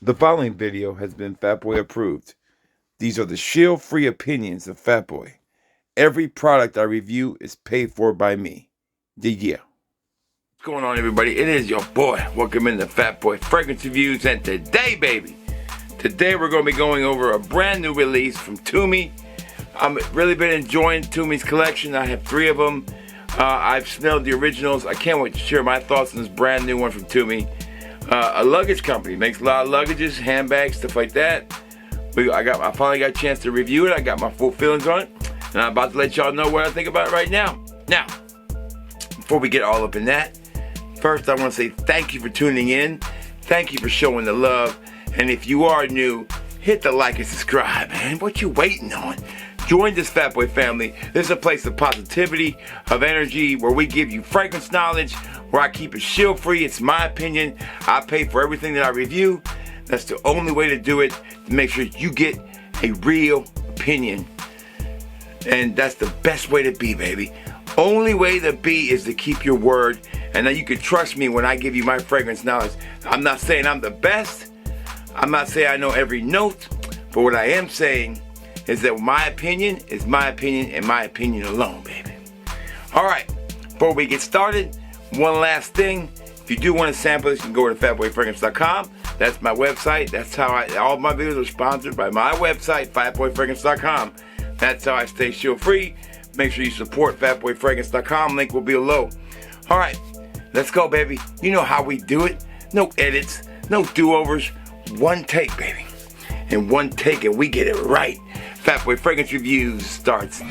The following video has been Fatboy approved. These are the shield-free opinions of Fatboy. Every product I review is paid for by me. Yhea. What's going on, everybody? It is your boy. Welcome into Fatboy Fragrance Reviews, and today, baby, we're going to be going over a brand new release from Tumi. I've really been enjoying Tumi's collection. I have 3 of them. I've smelled the originals. I can't wait to share my thoughts on this brand new one from Tumi. A luggage company, makes a lot of luggages, handbags, stuff like that. I finally got a chance to review it. I got my full feelings on it, and I'm about to let y'all know what I think about it right now. Now, before we get all up in that, first I want to say thank you for tuning in. Thank you for showing the love. And if you are new, hit the like and subscribe, man. What you waiting on? Join this Fatboy family. This is a place of positivity, of energy, where we give you fragrance knowledge, where I keep it shield free. It's my opinion. I pay for everything that I review. That's the only way to do it, to make sure you get a real opinion. And that's the best way to be, baby. Only way to be is to keep your word. And then you can trust me when I give you my fragrance knowledge. I'm not saying I'm the best. I'm not saying I know every note. But what I am saying is that my opinion is my opinion and my opinion alone, baby. All right, before we get started, one last thing. If you do want to sample this, you can go to fatboyfragrance.com. That's my website. That's how all my videos are sponsored by my website, fatboyfragrance.com. That's how I stay shield free. Make sure you support fatboyfragrance.com. Link will be below. All right, let's go, baby. You know how we do it. No edits, no do-overs. One take, baby. And one take, and we get it right. Fatboy Fragrance Reviews starts now.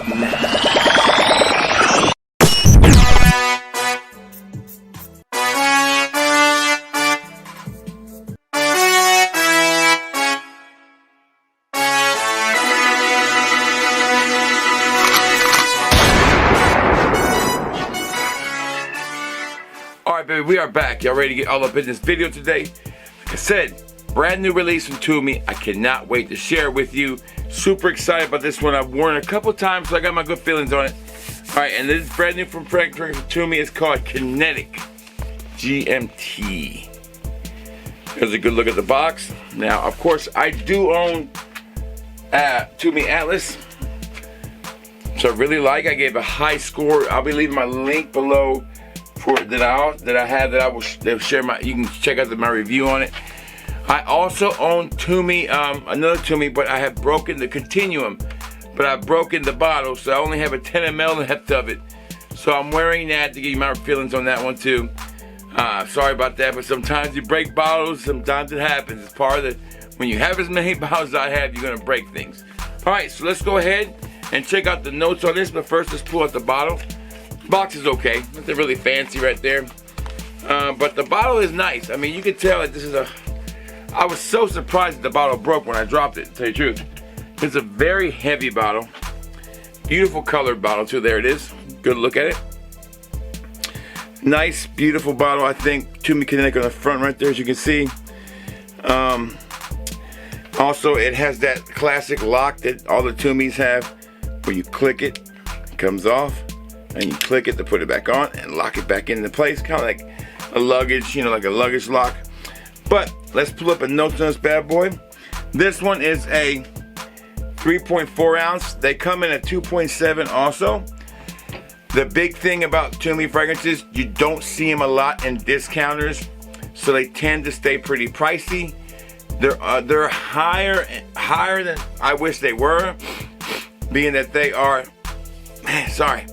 Alright, baby, we are back. Y'all ready to get all up in this video today? Like I said, brand new release from Tumi. I cannot wait to share it with you. Super excited about this one. I've worn it a couple times, so I got my good feelings on it. Alright, and this is brand new from Tumi. It's called Kinetic. GMT. Here's a good look at the box. Now, of course, I do own Tumi Atlas. So I really like. I gave a high score. I'll be leaving my link below for that I will share my. You can check out my review on it. I also own Tumi, another Tumi, but I have broken the continuum. But I've broken the bottle, so I only have a 10 ml left of it. So I'm wearing that to give you my feelings on that one too. Sorry about that, but sometimes you break bottles, sometimes it happens. It's part of the, when you have as many bottles as I have, you're gonna break things. All right, so let's go ahead and check out the notes on this, but first let's pull out the bottle. The box is okay, nothing really fancy right there. But the bottle is nice. I mean, you can tell that this is I was so surprised that the bottle broke when I dropped it, to tell you the truth. It's a very heavy bottle. Beautiful colored bottle too, there it is. Good look at it. Nice, beautiful bottle, I think. Tumi Kinetic on the front right there, as you can see. Also, it has that classic lock that all the Tumis have, where you click it, it comes off, and you click it to put it back on and lock it back into place, kind of like a luggage, you know, like a luggage lock. But let's pull up a notes on this bad boy. This one is a 3.4 ounce. They come in at 2.7 also. The big thing about Tumi fragrances, you don't see them a lot in discounters, so they tend to stay pretty pricey. They're higher than I wish they were, being that they are. Man, sorry.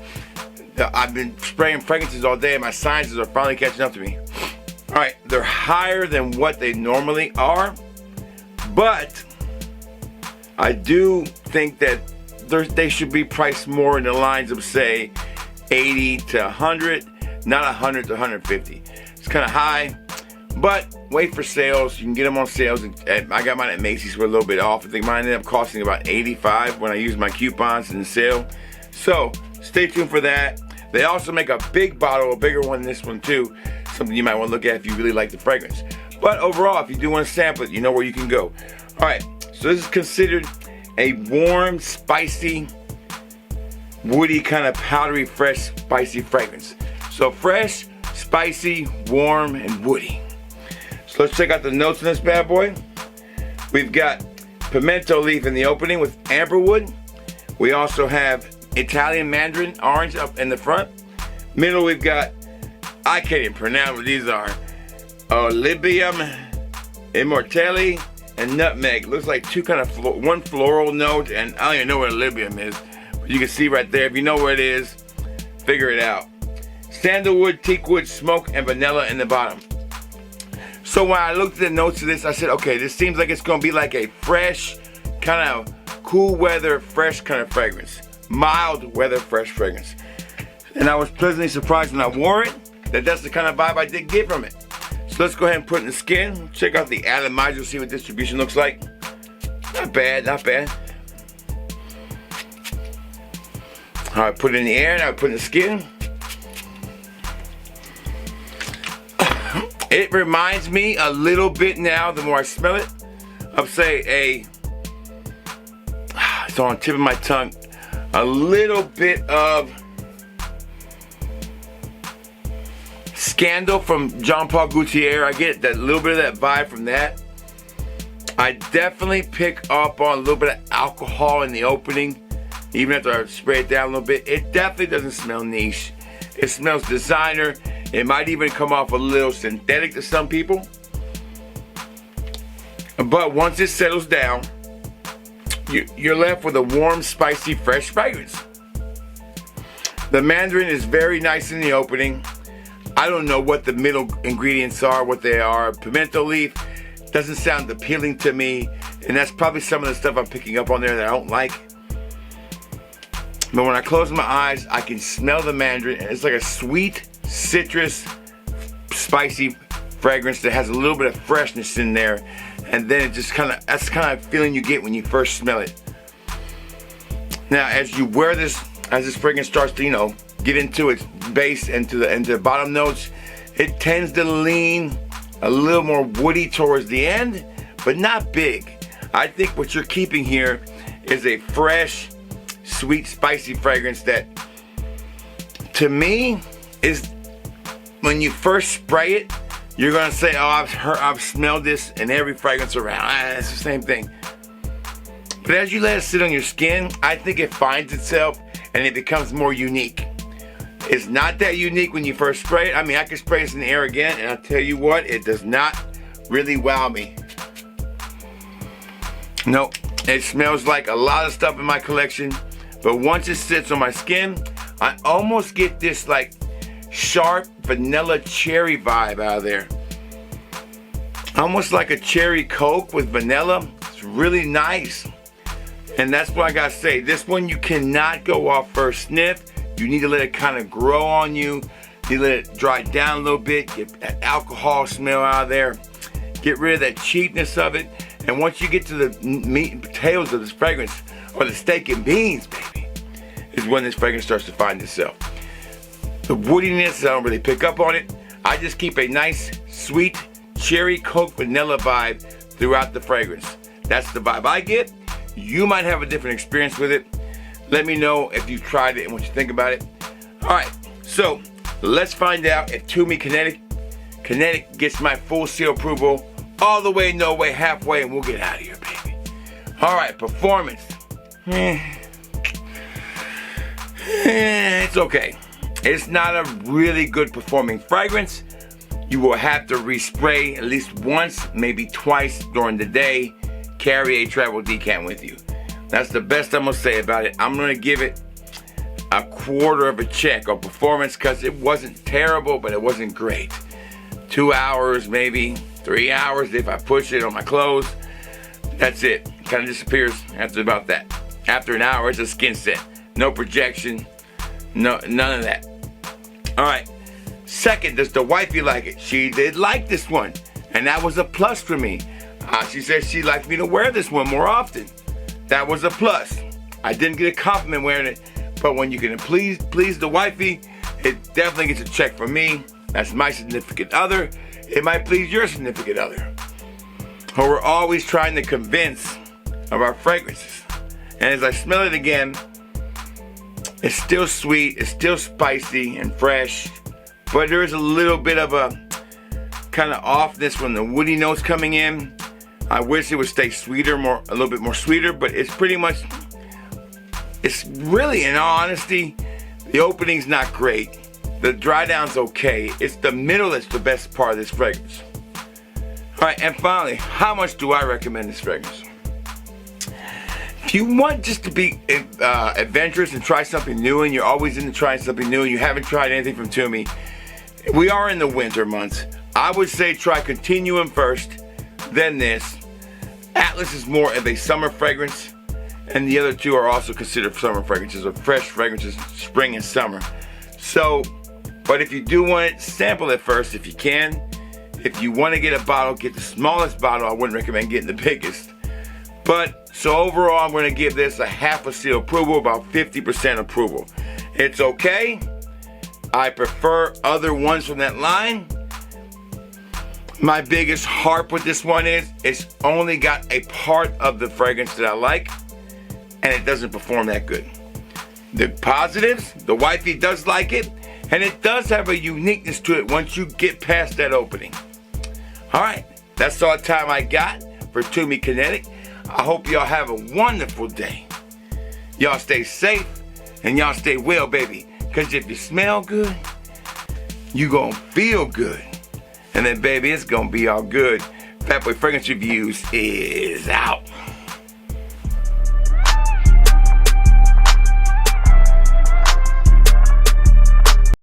I've been spraying fragrances all day, and my sinuses are finally catching up to me. All right, they're higher than what they normally are, but I do think that they should be priced more in the lines of, say, 80 to 100, not 100 to 150. It's kind of high, but wait for sales. You can get them on sales. I got mine at Macy's for a little bit off. I think mine ended up costing about 85 when I used my coupons in the sale. So stay tuned for that. They also make a big bottle, a bigger one than this one too. Something you might want to look at if you really like the fragrance. But overall, if you do want to sample it, you know where you can go. All right, so this is considered a warm, spicy, woody, kind of powdery, fresh, spicy fragrance. So fresh, spicy, warm, and woody. So let's check out the notes in this bad boy. We've got pimento leaf in the opening with amberwood. We also have Italian mandarin orange up in the front. Middle, we've got, I can't even pronounce what these are. Olibium, immortelle, and nutmeg. Looks like two kind of one floral note, and I don't even know what Olibium is. But you can see right there. If you know what it is, figure it out. Sandalwood, teakwood, smoke, and vanilla in the bottom. So when I looked at the notes of this, I said, okay, this seems like it's gonna be like a fresh, kind of cool weather, fresh kind of fragrance. Mild weather, fresh fragrance. And I was pleasantly surprised when I wore it, that's the kind of vibe I did get from it. So let's go ahead and put it in the skin. Check out the atomizer, see what distribution looks like. Not bad, not bad. All right, put it in the air, now put it in the skin. It reminds me a little bit now, the more I smell it, of say it's on the tip of my tongue, a little bit of Scandal from Jean Paul Gaultier. I get that little bit of that vibe from that. I definitely pick up on a little bit of alcohol in the opening, even after I spray it down a little bit. It definitely doesn't smell niche. It smells designer. It might even come off a little synthetic to some people. But once it settles down, you're left with a warm, spicy, fresh fragrance. The mandarin is very nice in the opening. I don't know what the middle ingredients are, what they are. Pimento leaf doesn't sound appealing to me, and that's probably some of the stuff I'm picking up on there that I don't like. But when I close my eyes, I can smell the mandarin, and it's like a sweet, citrus, spicy fragrance that has a little bit of freshness in there. And then it just that's the kind of feeling you get when you first smell it. Now, as you wear this, as this fragrance starts to, get into its base and into the bottom notes, it tends to lean a little more woody towards the end, but not big. I think what you're keeping here is a fresh, sweet, spicy fragrance that, to me, is when you first spray it, you're gonna say, oh, I've smelled this in every fragrance around. It's the same thing. But as you let it sit on your skin, I think it finds itself and it becomes more unique. It's not that unique when you first spray it. I mean, I can spray this in the air again, and I'll tell you what, it does not really wow me. No, it smells like a lot of stuff in my collection, but once it sits on my skin, I almost get this like sharp vanilla cherry vibe out of there. Almost like a cherry Coke with vanilla. It's really nice. And that's what I gotta say. This one you cannot go off first sniff. You need to let it kind of grow on you. You let it dry down a little bit. Get that alcohol smell out of there. Get rid of that cheapness of it. And once you get to the meat and potatoes of this fragrance, or the steak and beans, baby, is when this fragrance starts to find itself. The woodiness, I don't really pick up on it. I just keep a nice, sweet, cherry Coke vanilla vibe throughout the fragrance. That's the vibe I get. You might have a different experience with it. Let me know if you've tried it and what you think about it. All right, so let's find out if Tumi Kinetic gets my full seal approval all the way, no way, halfway, and we'll get out of here, baby. All right, performance. It's okay. It's not a really good performing fragrance. You will have to respray at least once, maybe twice during the day. Carry a travel decant with you. That's the best I'm gonna say about it. I'm gonna give it a quarter of a check on performance because it wasn't terrible, but it wasn't great. 2 hours, maybe 3 hours if I push it on my clothes. That's it. Kind of disappears after about that. After an hour, it's a skin set. No projection, none of that. All right. Second, does the wifey like it? She did like this one, and that was a plus for me. She said she'd like me to wear this one more often. That was a plus. I didn't get a compliment wearing it, but when you can please the wifey, it definitely gets a check from me. That's my significant other. It might please your significant other. Or we're always trying to convince of our fragrances. And as I smell it again, it's still sweet, it's still spicy and fresh, but there is a little bit of a kind of offness when the woody notes coming in. I wish it would stay sweeter, a little bit more sweeter, but it's pretty much, it's really, in all honesty, the opening's not great. The dry down's okay. It's the middle that's the best part of this fragrance. All right, and finally, how much do I recommend this fragrance? If you want just to be adventurous and try something new, and you're always into trying something new, and you haven't tried anything from Tumi, we are in the winter months. I would say try Continuum first, then this. Atlas is more of a summer fragrance, and the other two are also considered summer fragrances, or fresh fragrances, spring and summer. So, but if you do want it, sample it first if you can. If you want to get a bottle, get the smallest bottle. I wouldn't recommend getting the biggest. But, so overall, I'm going to give this a half a seal approval, about 50% approval. It's okay. I prefer other ones from that line. My biggest harp with this one is, it's only got a part of the fragrance that I like, and it doesn't perform that good. The positives, the wifey does like it, and it does have a uniqueness to it once you get past that opening. All right, that's all the time I got for Tumi Kinetic. I hope y'all have a wonderful day. Y'all stay safe, and y'all stay well, baby. Because if you smell good, you gonna feel good. And then, baby, it's gonna be all good. Fatboy Fragrance Reviews is out.